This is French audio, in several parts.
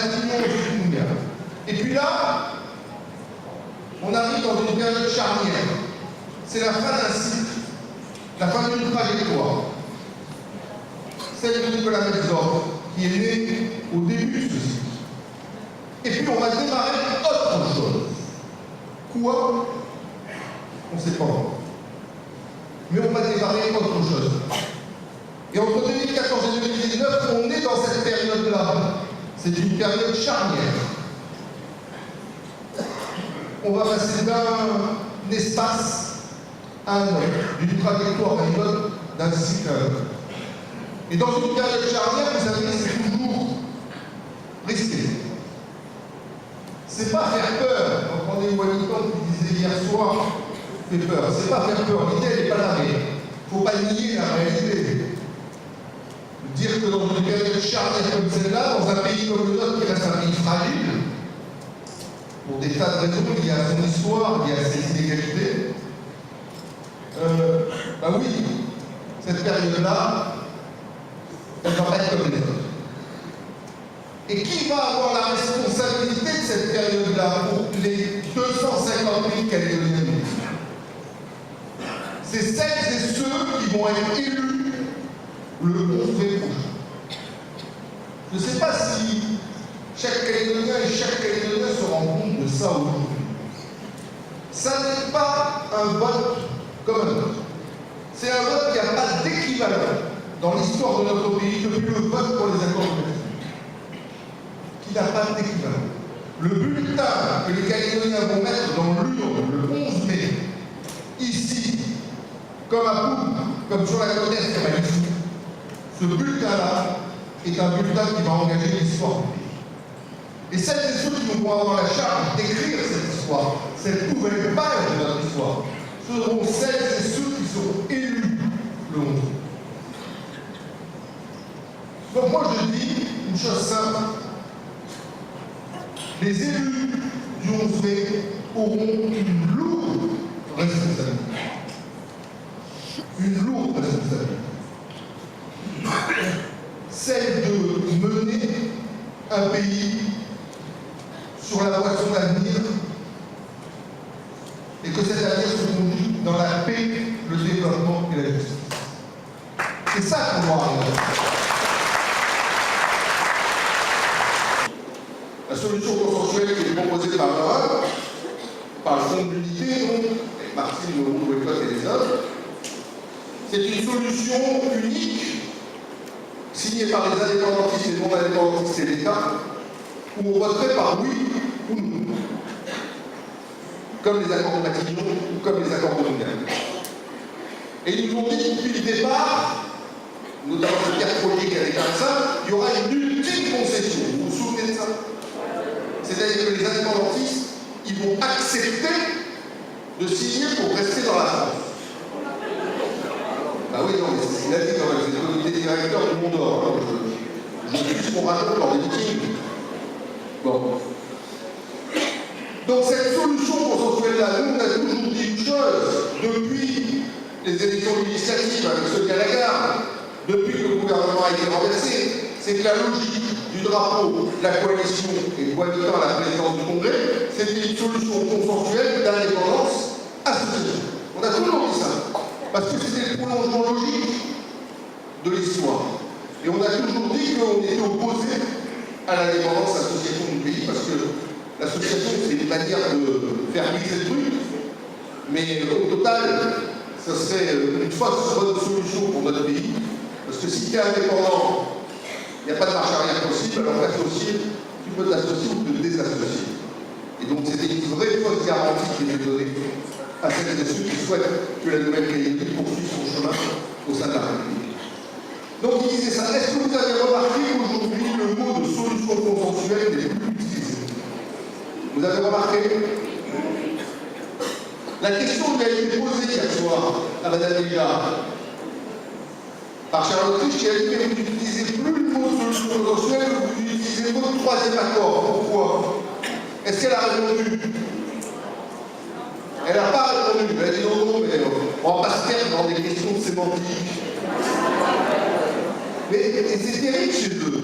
Matignon au Sud. Et puis là, on arrive dans une période charnière. C'est la fin d'un cycle, la fin d'une trajectoire. Celle de Nicolas Metzdorf, qui est né au début de ce cycle. Et puis on va démarrer autre chose. Quoi? On ne sait pas. Mais on va démarrer autre chose. Et entre 2014 et 2019, on est dans cette période-là. C'est une période charnière. On va passer d'un espace à un autre, d'une trajectoire à une autre, d'un cycle à l'autre. Et dans une période charnière, vous savez, c'est toujours risqué. C'est pas faire peur. Entendez Wellington qui disait hier soir, fait peur. C'est pas faire peur. L'idée, elle n'est pas là, mais il ne faut pas nier la réalité. Dire que dans une période charnière comme celle-là, dans un pays comme le nôtre qui reste un pays fragile, pour des tas de raisons, il y a son histoire, il y a ses inégalités. Bah oui, cette période-là, elle ne va pas être comme les autres. Et qui va avoir la responsabilité de cette période-là pour les 250 000 Calédoniens? C'est celles et ceux qui vont être élus le 11 mai prochain. Je ne sais pas si chaque Calédonien et chaque Calédonien se rend compte de ça aujourd'hui. Ça n'est pas un vote comme un autre. C'est un vote qui n'a pas d'équivalent dans l'histoire de notre pays depuis le vote pour les accords de Paris. Qui n'a pas d'équivalent. Le bulletin que les Calédoniens vont mettre dans l'urne le 11 mai, ici, comme à Poum, comme sur la côte est, comme à Lissou, ce bulletin-là est un bulletin qui va engager l'histoire du pays. Et celles et ceux qui vont avoir la charge d'écrire cette histoire, cette nouvelle page de notre histoire, seront celles et ceux qui seront élus le 11 mai. Donc moi je dis une chose simple. Les élus du 11 mai auront une lourde responsabilité. Une lourde responsabilité. Celle de mener un pays sur la voie de son avenir et que cet avenir se conduit dans la paix, le développement et la justice. C'est ça qu'on doit arriver. La solution consensuelle qui est proposée par le Fonds de l'Unité, donc, avec Martine, le Boycott et les autres, c'est une solution unique, signée par les indépendantistes et non indépendantistes et l'État, où on voterait par oui ou non, comme les accords de Matignon ou comme les accords de Nouméa. Et ils nous ont dit depuis le départ, notamment ce Pierre Follier qui a déclaré ça, il y aura une ultime concession. Vous vous souvenez de ça? C'est-à-dire que les indépendantistes, ils vont accepter de signer pour rester dans la France. Ah oui, non, mais c'est ce qu'il a dit quand même, c'est le comité directeur du Mont d'Or. Je suis ce qu'on raconte dans les meetings. Bon. Donc cette solution consensuelle-là, nous, on a toujours dit une chose, depuis les élections législatives avec Sonia Lagarde, depuis que le gouvernement a été renversé, c'est que la logique du drapeau, de la coalition et cohabitant à la présidence du Congrès, c'était une solution consensuelle d'indépendance associée. On a toujours dit ça, parce que c'était le prolongement logique de l'histoire. Et on a toujours dit qu'on était opposé à l'indépendance association du pays, parce que l'association, c'est une manière de faire mixer le truc, mais au total, ce serait une fausse bonne solution pour notre pays, parce que si tu es indépendant, il n'y a pas de marche arrière possible, alors l'associer, tu peux t'associer ou te désassocier. Et donc c'était une vraie fausse garantie qui est donnée à celles et ceux qui souhaitent que la Nouvelle-Calédonie poursuive son chemin au sein de la République. Donc il disait ça. Est-ce que vous avez remarqué qu'aujourd'hui le mot de solution consensuelle n'est plus utilisé? Vous avez remarqué? La question lui a été posée hier soir à Mme Hillard par Charlotte Rich qui a dit que vous n'utilisez plus le mot solution consensuelle, vous utilisez le mot troisième accord. Pourquoi? Est-ce qu'elle a répondu? Elle n'a pas répondu. Elle a dit non, mais on va pas se perdre dans des questions sémantiques. Mais c'est terrible chez eux.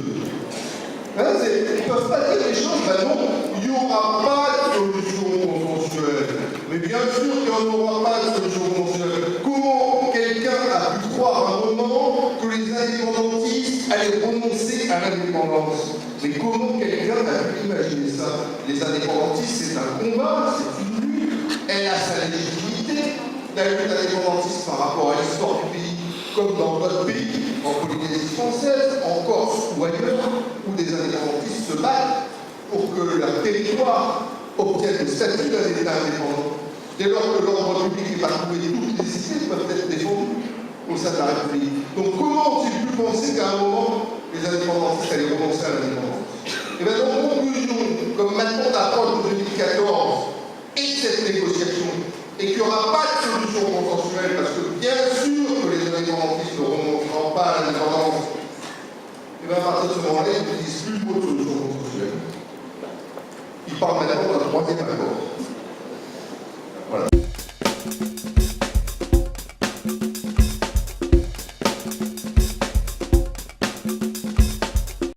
Hein, ils ne peuvent pas dire les choses, ben non, il n'y aura pas de solution consensuelle. Mais bien sûr qu'il n'y en aura pas de solution consensuelle. Comment quelqu'un a pu croire à un moment que les indépendantistes allaient renoncer à l'indépendance? Mais comment quelqu'un a pu imaginer ça? Les indépendantistes, c'est un combat, c'est une lutte, elle a sa légitimité. La lutte indépendantiste par rapport à l'histoire du pays, comme dans d'autres pays, en Polynésie française, en Corse ou ailleurs, où des indépendantistes se battent pour que leur territoire obtienne le statut d'un État indépendant. Dès lors que l'ordre public n'est pas trouvé, toutes les idées peuvent être défendues au sein de la République. Donc comment ont-ils pu penser qu'à un moment, les indépendantistes allaient renoncer à l'indépendance? Et bien donc, en conclusion, comme maintenant l'approche de 2014 et de cette négociation, et qu'il n'y aura pas de solution consensuelle, parce que bien sûr que les indépendantistes ne remonteront pas à l'indépendance, et bien à partir de ce moment-là, ils n'utilisent plus de solution consensuelle. Ils parlent maintenant